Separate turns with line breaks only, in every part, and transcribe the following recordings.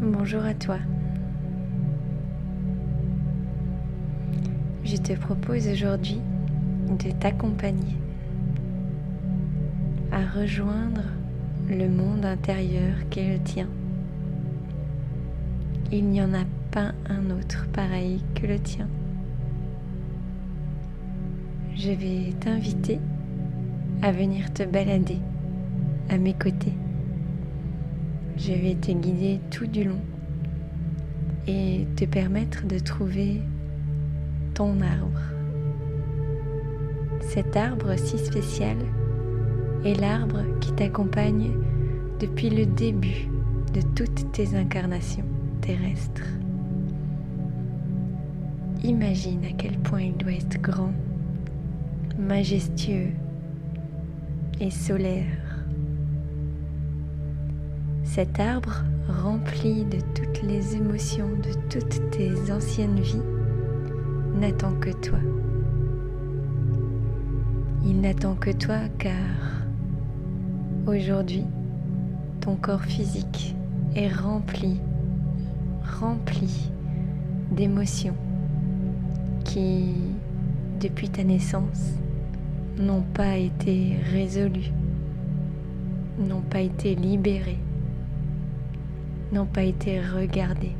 Bonjour à toi. Je te propose aujourd'hui de t'accompagner à rejoindre le monde intérieur qu'est le tien. Il n'y en a pas un autre pareil que le tien. Je vais t'inviter à venir te balader à mes côtés. Je vais te guider tout du long et te permettre de trouver ton arbre. Cet arbre si spécial est l'arbre qui t'accompagne depuis le début de toutes tes incarnations terrestres. Imagine à quel point il doit être grand, majestueux et solaire. Cet arbre rempli de toutes les émotions de toutes tes anciennes vies n'attend que toi. Il n'attend que toi car aujourd'hui, ton corps physique est rempli d'émotions qui, depuis ta naissance, n'ont pas été résolues, n'ont pas été libérées, n'ont pas été regardées,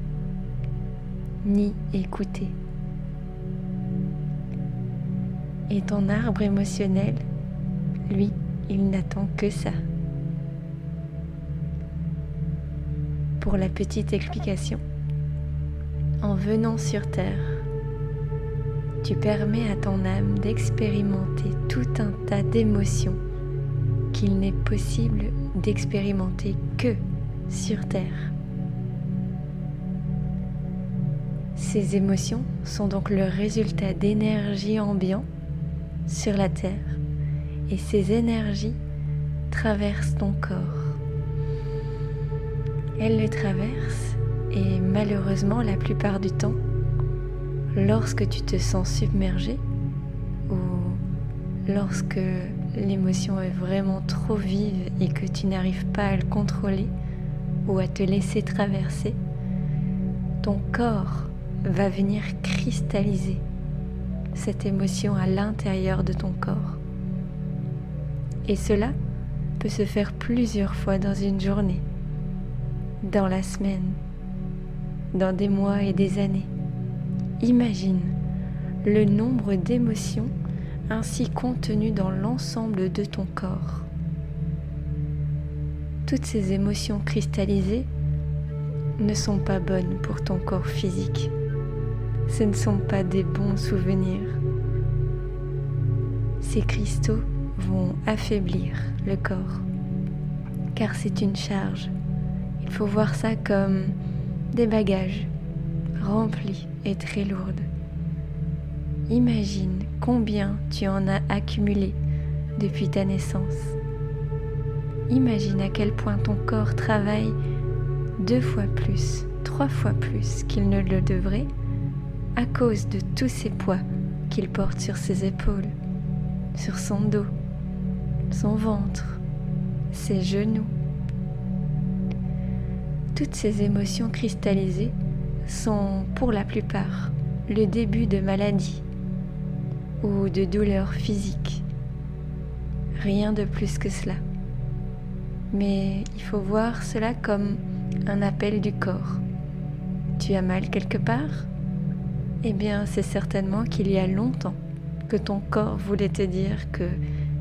ni écoutées. Et ton arbre émotionnel, lui, il n'attend que ça. Pour la petite explication, en venant sur Terre, tu permets à ton âme d'expérimenter tout un tas d'émotions qu'il n'est possible d'expérimenter que sur Terre. Ces émotions sont donc le résultat d'énergie ambiante sur la Terre et ces énergies traversent ton corps. Elles le traversent et malheureusement la plupart du temps, lorsque tu te sens submergé ou lorsque l'émotion est vraiment trop vive et que tu n'arrives pas à le contrôler ou à te laisser traverser, ton corps va venir cristalliser cette émotion à l'intérieur de ton corps. Et cela peut se faire plusieurs fois dans une journée, dans la semaine, dans des mois et des années. Imagine le nombre d'émotions ainsi contenues dans l'ensemble de ton corps. Toutes ces émotions cristallisées ne sont pas bonnes pour ton corps physique. Ce ne sont pas des bons souvenirs. Ces cristaux vont affaiblir le corps, car c'est une charge. Il faut voir ça comme des bagages remplis et très lourds. Imagine combien tu en as accumulé depuis ta naissance. Imagine à quel point ton corps travaille 2 fois plus, 3 fois plus qu'il ne le devrait à cause de tous ces poids qu'il porte sur ses épaules, sur son dos, son ventre, ses genoux. Toutes ces émotions cristallisées sont pour la plupart le début de maladies ou de douleurs physiques. Rien de plus que cela. Mais il faut voir cela comme un appel du corps. Tu as mal quelque part ? Eh bien, c'est certainement qu'il y a longtemps que ton corps voulait te dire que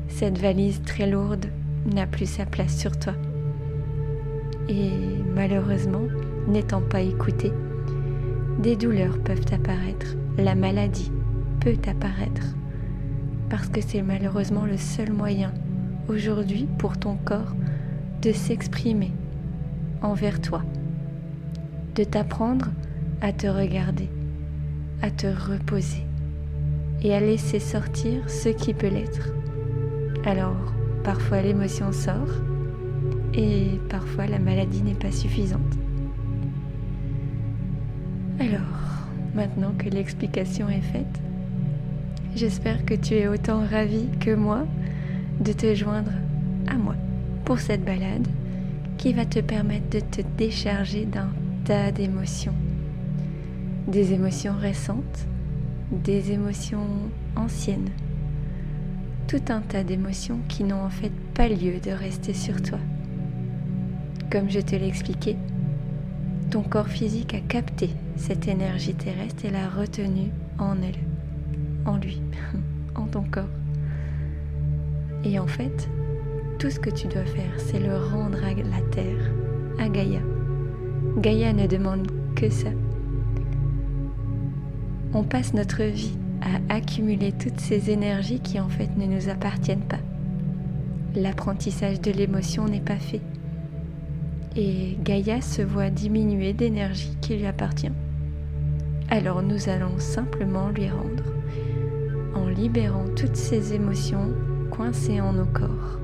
cette valise très lourde n'a plus sa place sur toi. Et malheureusement, n'étant pas écouté, des douleurs peuvent apparaître, la maladie peut apparaître, parce que c'est malheureusement le seul moyen aujourd'hui pour ton corps de s'exprimer envers toi, de t'apprendre à te regarder, à te reposer et à laisser sortir ce qui peut l'être. Alors, parfois l'émotion sort et parfois la maladie n'est pas suffisante. Alors, maintenant que l'explication est faite, j'espère que tu es autant ravi que moi de te joindre à moi pour cette balade qui va te permettre de te décharger d'un tas d'émotions. Des émotions récentes, des émotions anciennes. Tout un tas d'émotions qui n'ont en fait pas lieu de rester sur toi. Comme je te l'ai expliqué, ton corps physique a capté cette énergie terrestre et l'a retenue en elle, en lui, en ton corps. Et en fait, tout ce que tu dois faire, c'est le rendre à la Terre, à Gaïa. Gaïa ne demande que ça. On passe notre vie à accumuler toutes ces énergies qui en fait ne nous appartiennent pas. L'apprentissage de l'émotion n'est pas fait. Et Gaïa se voit diminuer d'énergie qui lui appartient. Alors nous allons simplement lui rendre, en libérant toutes ces émotions coincées en nos corps.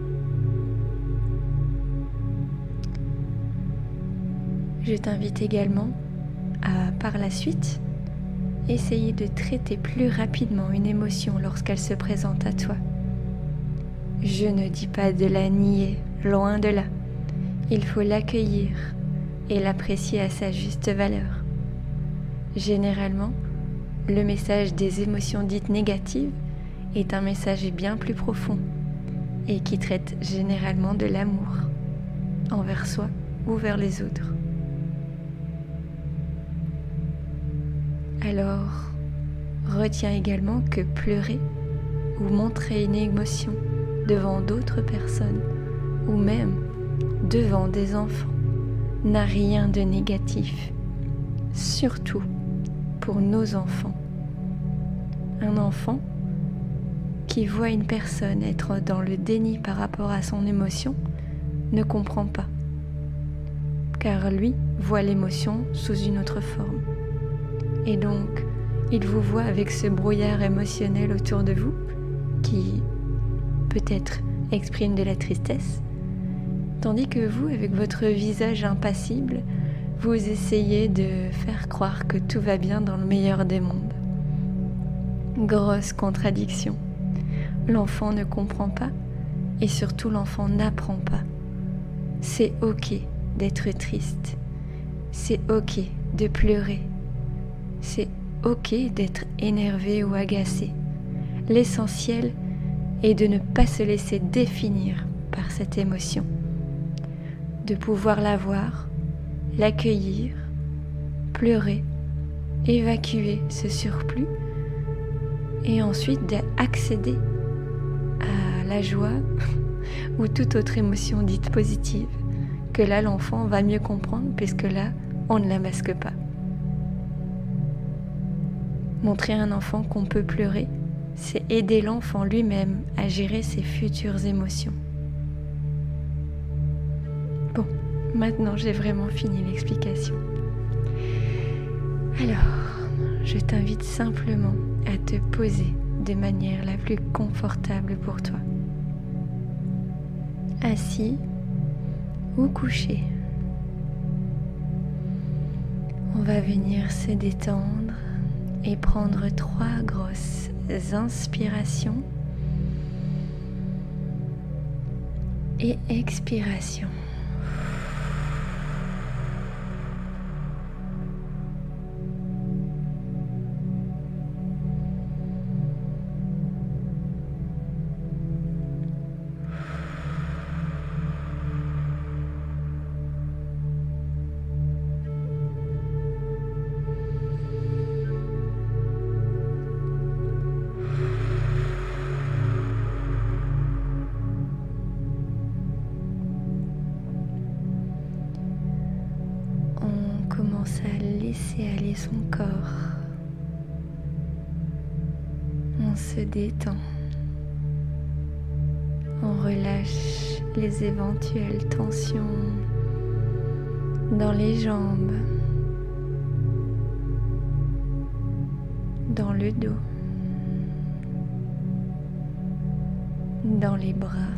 Je t'invite également à, par la suite, essayer de traiter plus rapidement une émotion lorsqu'elle se présente à toi. Je ne dis pas de la nier, loin de là. Il faut l'accueillir et l'apprécier à sa juste valeur. Généralement, le message des émotions dites négatives est un message bien plus profond et qui traite généralement de l'amour envers soi ou vers les autres. Alors, retiens également que pleurer ou montrer une émotion devant d'autres personnes ou même devant des enfants n'a rien de négatif, surtout pour nos enfants. Un enfant qui voit une personne être dans le déni par rapport à son émotion ne comprend pas, car lui voit l'émotion sous une autre forme. Et donc, il vous voit avec ce brouillard émotionnel autour de vous qui peut-être exprime de la tristesse, tandis que vous, avec votre visage impassible, vous essayez de faire croire que tout va bien dans le meilleur des mondes. Grosse contradiction. L'enfant ne comprend pas et surtout l'enfant n'apprend pas. C'est ok d'être triste. C'est ok de pleurer. C'est ok d'être énervé ou agacé. L'essentiel est de ne pas se laisser définir par cette émotion. De pouvoir la voir, l'accueillir, pleurer, évacuer ce surplus et ensuite d'accéder à la joie ou toute autre émotion dite positive que là l'enfant va mieux comprendre puisque là on ne la masque pas. Montrer à un enfant qu'on peut pleurer, c'est aider l'enfant lui-même à gérer ses futures émotions. Bon, maintenant j'ai vraiment fini l'explication. Alors, je t'invite simplement à te poser de manière la plus confortable pour toi. Assis ou couché. On va venir se détendre et prendre 3 grosses inspirations et expirations. À laisser aller son corps. On se détend. On relâche les éventuelles tensions dans les jambes, dans le dos, dans les bras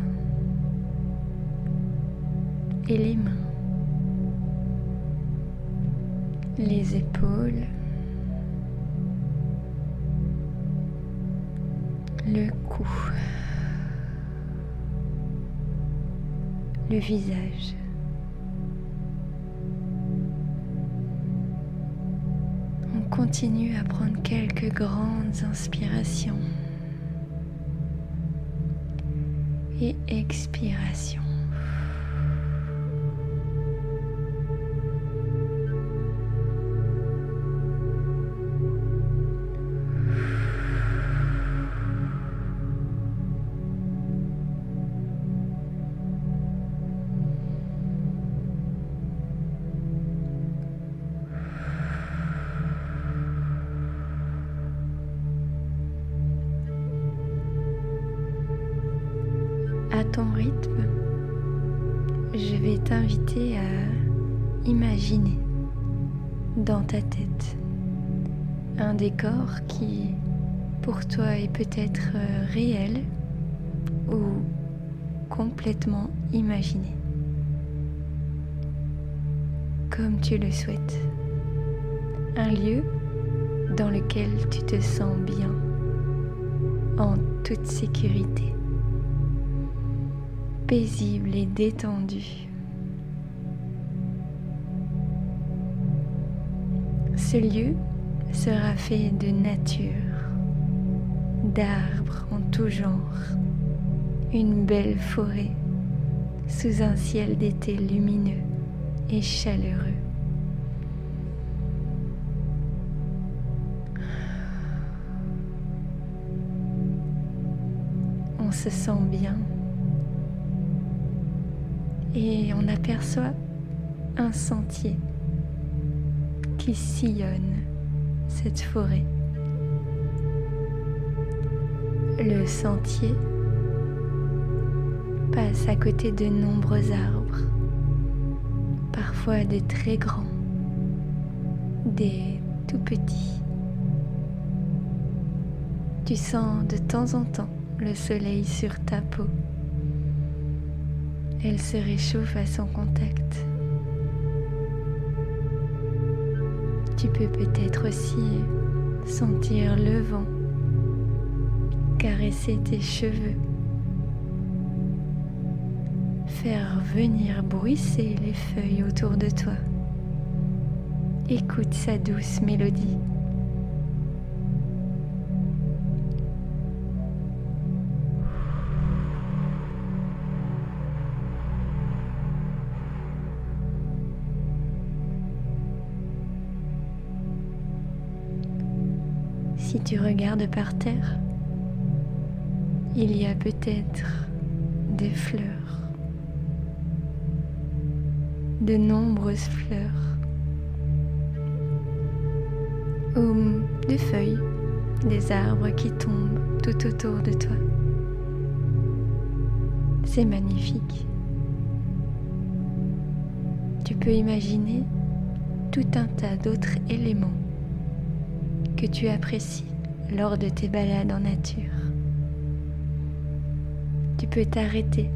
et les mains. Les épaules, le cou, le visage, Continue à prendre quelques grandes inspirations et expirations. À ton rythme, je vais t'inviter à imaginer dans ta tête un décor qui, pour toi, est peut-être réel ou complètement imaginé, comme tu le souhaites. Un lieu dans lequel tu te sens bien, en toute sécurité, paisible et détendu. Ce lieu sera fait de nature, d'arbres en tout genre, une belle forêt sous un ciel d'été lumineux et chaleureux. On se sent bien et on aperçoit un sentier qui sillonne cette forêt. Le sentier passe à côté de nombreux arbres, parfois des très grands, des tout petits. Tu sens de temps en temps le soleil sur ta peau. Elle se réchauffe à son contact. Tu peux peut-être aussi sentir le vent caresser tes cheveux, faire venir bruisser les feuilles autour de toi. Écoute sa douce mélodie. Si tu regardes par terre, il y a peut-être des fleurs, de nombreuses fleurs, ou des feuilles, des arbres qui tombent tout autour de toi. C'est magnifique. Tu peux imaginer tout un tas d'autres éléments que tu apprécies lors de tes balades en nature. Tu peux t'arrêter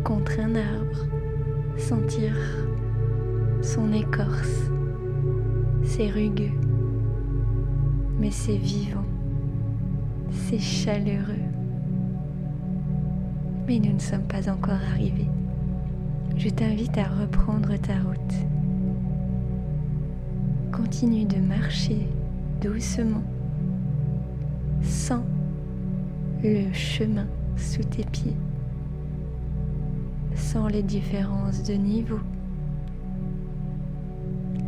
contre un arbre, sentir son écorce. C'est rugueux, mais c'est vivant, c'est chaleureux. Mais nous ne sommes pas encore arrivés. Je t'invite à reprendre ta route. Continue de marcher doucement, sans le chemin sous tes pieds, sans les différences de niveau,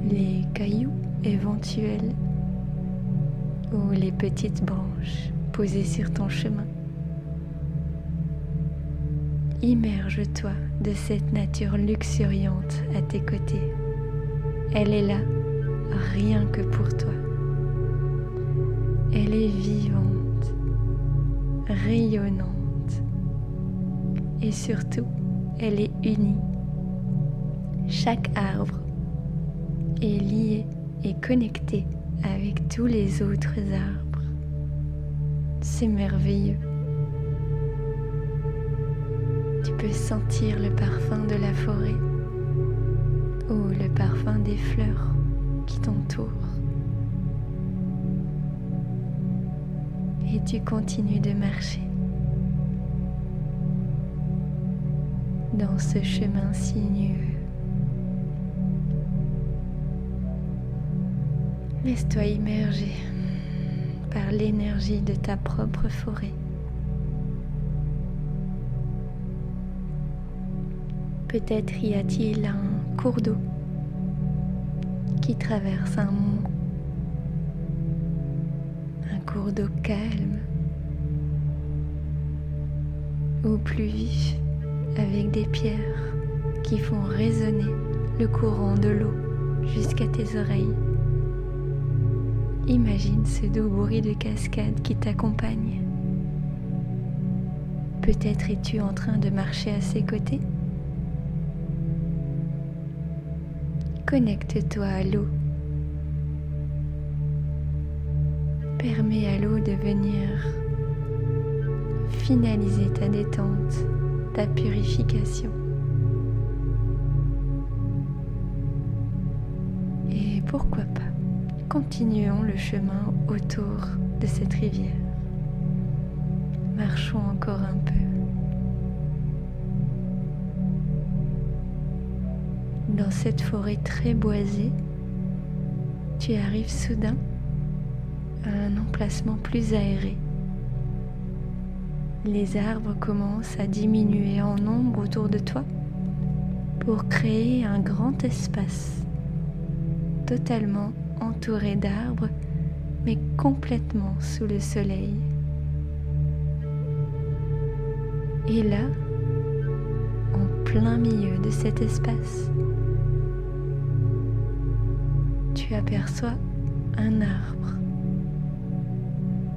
les cailloux éventuels ou les petites branches posées sur ton chemin. Immerge-toi de cette nature luxuriante à tes côtés. Elle est là, rien que pour toi. Elle est vivante, rayonnante et surtout, elle est unie. Chaque arbre est lié et connecté avec tous les autres arbres. C'est merveilleux. Tu peux sentir le parfum de la forêt ou le parfum des fleurs qui t'entourent. Et tu continues de marcher dans ce chemin sinueux. Laisse-toi immerger par l'énergie de ta propre forêt. Peut-être y a-t-il un cours d'eau qui traverse un mont, un cours d'eau calme ou plus vif avec des pierres qui font résonner le courant de l'eau jusqu'à tes oreilles. Imagine ce doux bruit de cascade qui t'accompagne. Peut-être es-tu en train de marcher à ses côtés. Connecte-toi à l'eau. Permets à l'eau de venir finaliser ta détente, ta purification. Et pourquoi pas, continuons le chemin autour de cette rivière. Marchons encore un peu. Dans cette forêt très boisée, tu arrives soudain à un emplacement plus aéré. Les arbres commencent à diminuer en nombre autour de toi pour créer un grand espace, totalement entouré d'arbres, mais complètement sous le soleil. Et là, en plein milieu de cet espace, tu aperçois un arbre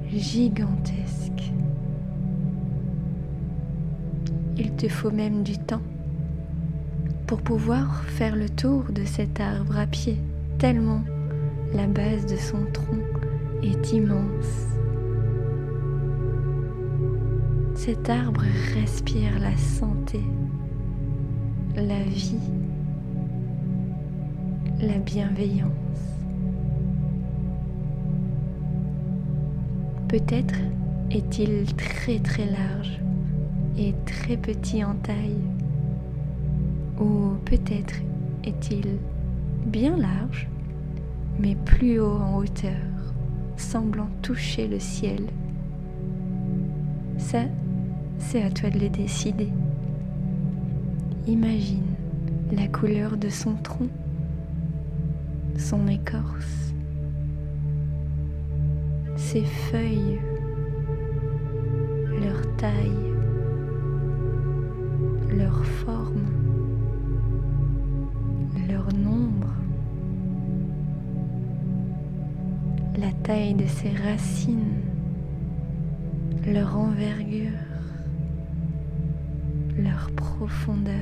gigantesque. Il te faut même du temps pour pouvoir faire le tour de cet arbre à pied, tellement la base de son tronc est immense. Cet arbre respire la santé, la vie, la bienveillance. Peut-être est-il très très large et très petit en taille, ou peut-être est-il bien large mais plus haut en hauteur, semblant toucher le ciel. Ça, c'est à toi de le décider. Imagine la couleur de son tronc, son écorce, ses feuilles, leur taille, leur forme, leur nombre, la taille de ses racines, leur envergure, leur profondeur.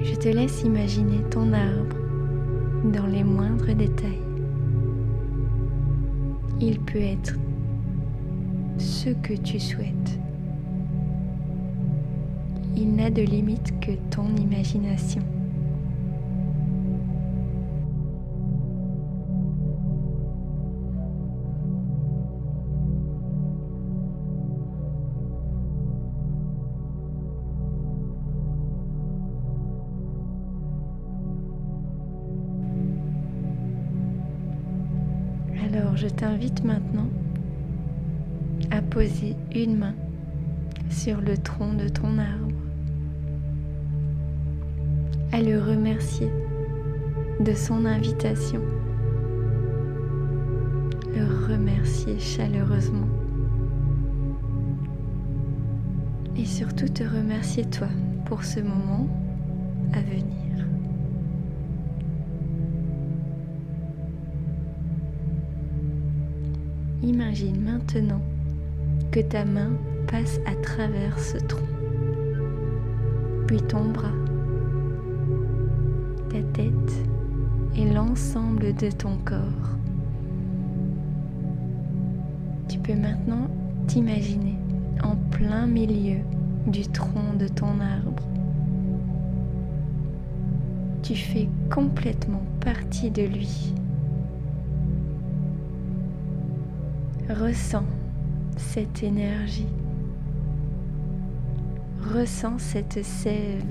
Je te laisse imaginer ton arbre dans les moindres détails. Il peut être ce que tu souhaites. Il n'a de limite que ton imagination. Alors je t'invite maintenant à poser une main sur le tronc de ton arbre, à le remercier de son invitation, le remercier chaleureusement et surtout te remercier toi pour ce moment à venir. Imagine maintenant que ta main passe à travers ce tronc, puis ton bras, ta tête et l'ensemble de ton corps. Tu peux maintenant t'imaginer en plein milieu du tronc de ton arbre. Tu fais complètement partie de lui. Ressens cette énergie. Ressens cette sève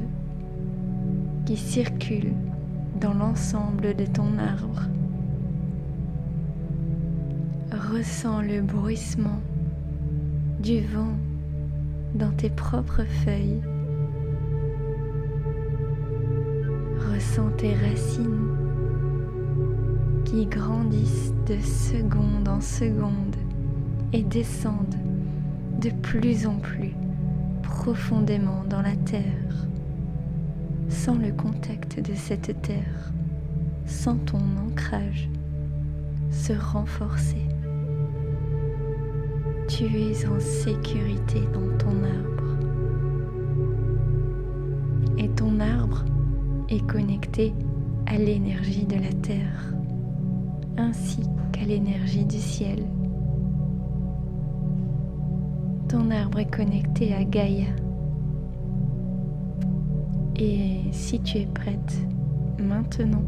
qui circule dans l'ensemble de ton arbre. Ressens le bruissement du vent dans tes propres feuilles. Ressens tes racines qui grandissent de seconde en seconde et descendent de plus en plus profondément dans la terre. Sans le contact de cette terre, sans ton ancrage se renforcer. Tu es en sécurité dans ton arbre. Et ton arbre est connecté à l'énergie de la terre, ainsi qu'à l'énergie du ciel. Ton arbre est connecté à Gaïa. Et si tu es prête, maintenant,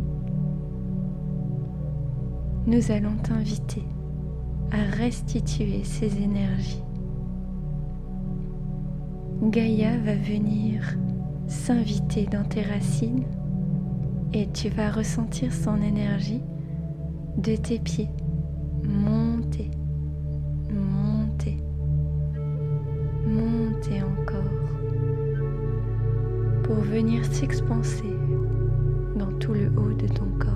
nous allons t'inviter à restituer ces énergies. Gaïa va venir s'inviter dans tes racines et tu vas ressentir son énergie de tes pieds monter, monter, monter encore pour venir s'expanser dans tout le haut de ton corps.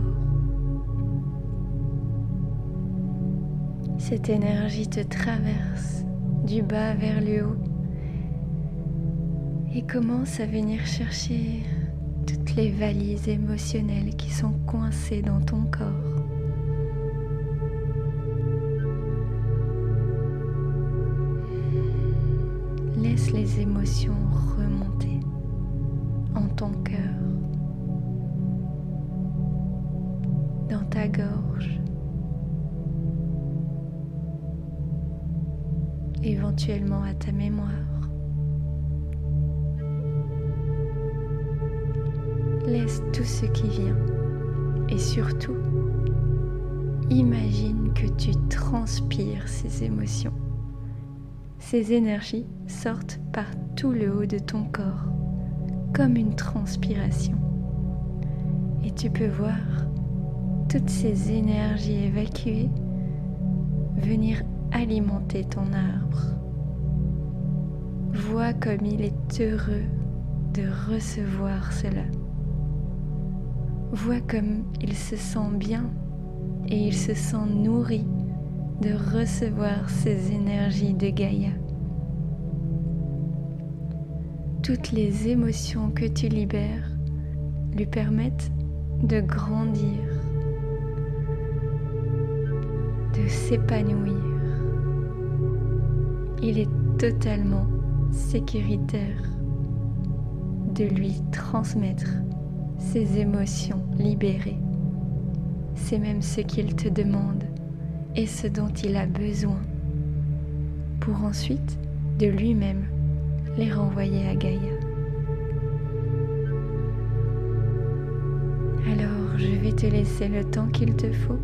Cette énergie te traverse du bas vers le haut et commence à venir chercher toutes les valises émotionnelles qui sont coincées dans ton corps. Laisse les émotions remonter en ton cœur, dans ta gorge, éventuellement à ta mémoire. Laisse tout ce qui vient et surtout, imagine que tu transpires ces émotions. Ces énergies sortent par tout le haut de ton corps, comme une transpiration. Et tu peux voir toutes ces énergies évacuées venir alimenter ton arbre. Vois comme il est heureux de recevoir cela. Vois comme il se sent bien et il se sent nourri de recevoir ces énergies de Gaïa. Toutes les émotions que tu libères lui permettent de grandir, de s'épanouir. Il est totalement sécuritaire de lui transmettre ces émotions libérées. C'est même ce qu'il te demande et ce dont il a besoin pour ensuite de lui-même les renvoyer à Gaïa. Alors je vais te laisser le temps qu'il te faut.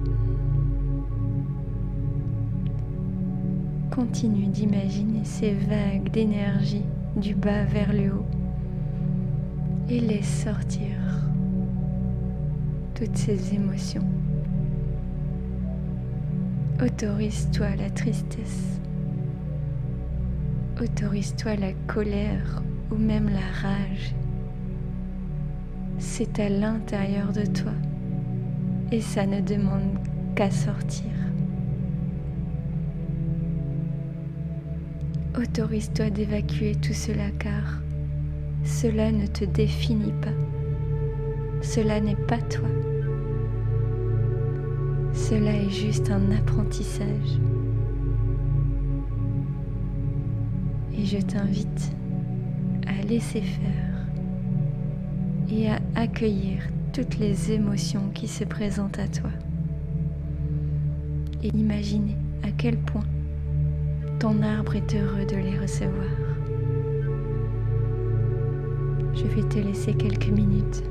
Continue d'imaginer ces vagues d'énergie du bas vers le haut et laisse sortir toutes ces émotions. Autorise-toi la tristesse, autorise-toi la colère ou même la rage. C'est à l'intérieur de toi et ça ne demande qu'à sortir. Autorise-toi d'évacuer tout cela car cela ne te définit pas. Cela n'est pas toi. Cela est juste un apprentissage. Et je t'invite à laisser faire et à accueillir toutes les émotions qui se présentent à toi. Et imaginer à quel point ton arbre est heureux de les recevoir. Je vais te laisser quelques minutes.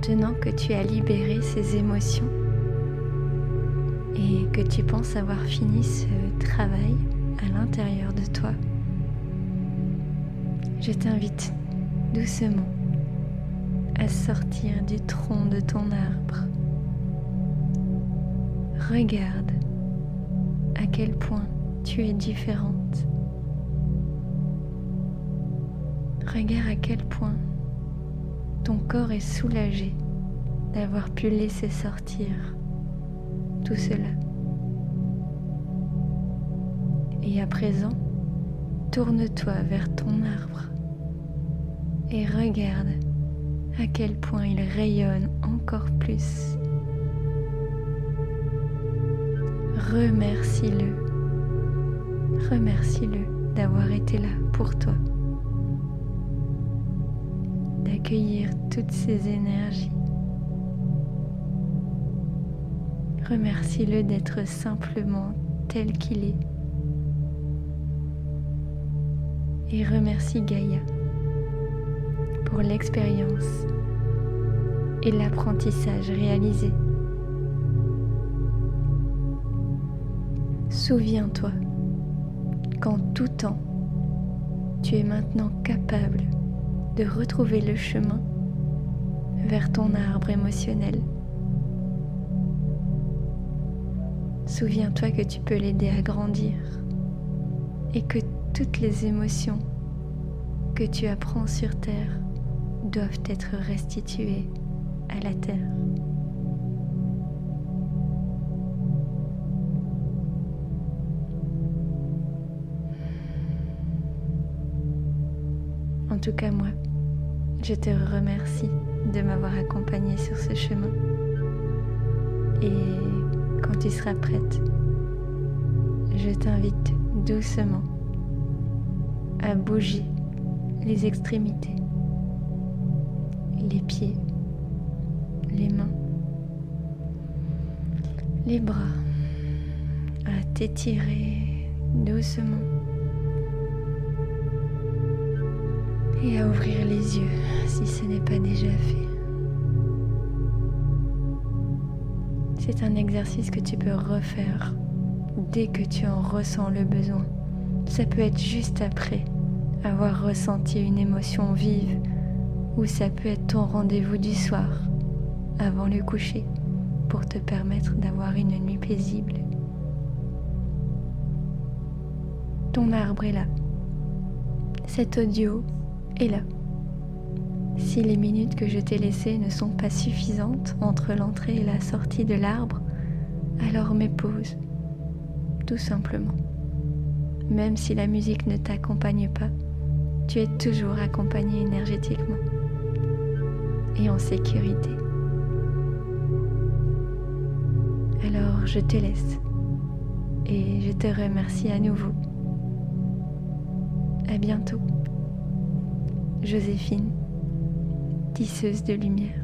Maintenant que tu as libéré ces émotions et que tu penses avoir fini ce travail à l'intérieur de toi, je t'invite doucement à sortir du tronc de ton arbre. Regarde à quel point tu es différente. Regarde à quel point ton corps est soulagé d'avoir pu laisser sortir tout cela. Et à présent, tourne-toi vers ton arbre et regarde à quel point il rayonne encore plus. Remercie-le. Remercie-le d'avoir été là pour toi. D'accueillir toutes ces énergies. Remercie-le d'être simplement tel qu'il est. Et remercie Gaïa pour l'expérience et l'apprentissage réalisé. Souviens-toi qu'en tout temps, tu es maintenant capable de retrouver le chemin vers ton arbre émotionnel. Souviens-toi que tu peux l'aider à grandir et que toutes les émotions que tu apprends sur Terre doivent être restituées à la Terre. En tout cas, moi, je te remercie de m'avoir accompagnée sur ce chemin. Et quand tu seras prête, je t'invite doucement à bouger les extrémités, les pieds, les mains, les bras, à t'étirer doucement et à ouvrir les yeux si ce n'est pas déjà fait. C'est un exercice que tu peux refaire dès que tu en ressens le besoin. Ça peut être juste après avoir ressenti une émotion vive, ou ça peut être ton rendez-vous du soir, avant le coucher, pour te permettre d'avoir une nuit paisible. Ton arbre est là. Cet audio est là. Si les minutes que je t'ai laissées ne sont pas suffisantes entre l'entrée et la sortie de l'arbre, alors mets pause, tout simplement. Même si la musique ne t'accompagne pas, tu es toujours accompagné énergétiquement et en sécurité. Alors je te laisse et je te remercie à nouveau. À bientôt. Joséphine, tisseuse de lumière.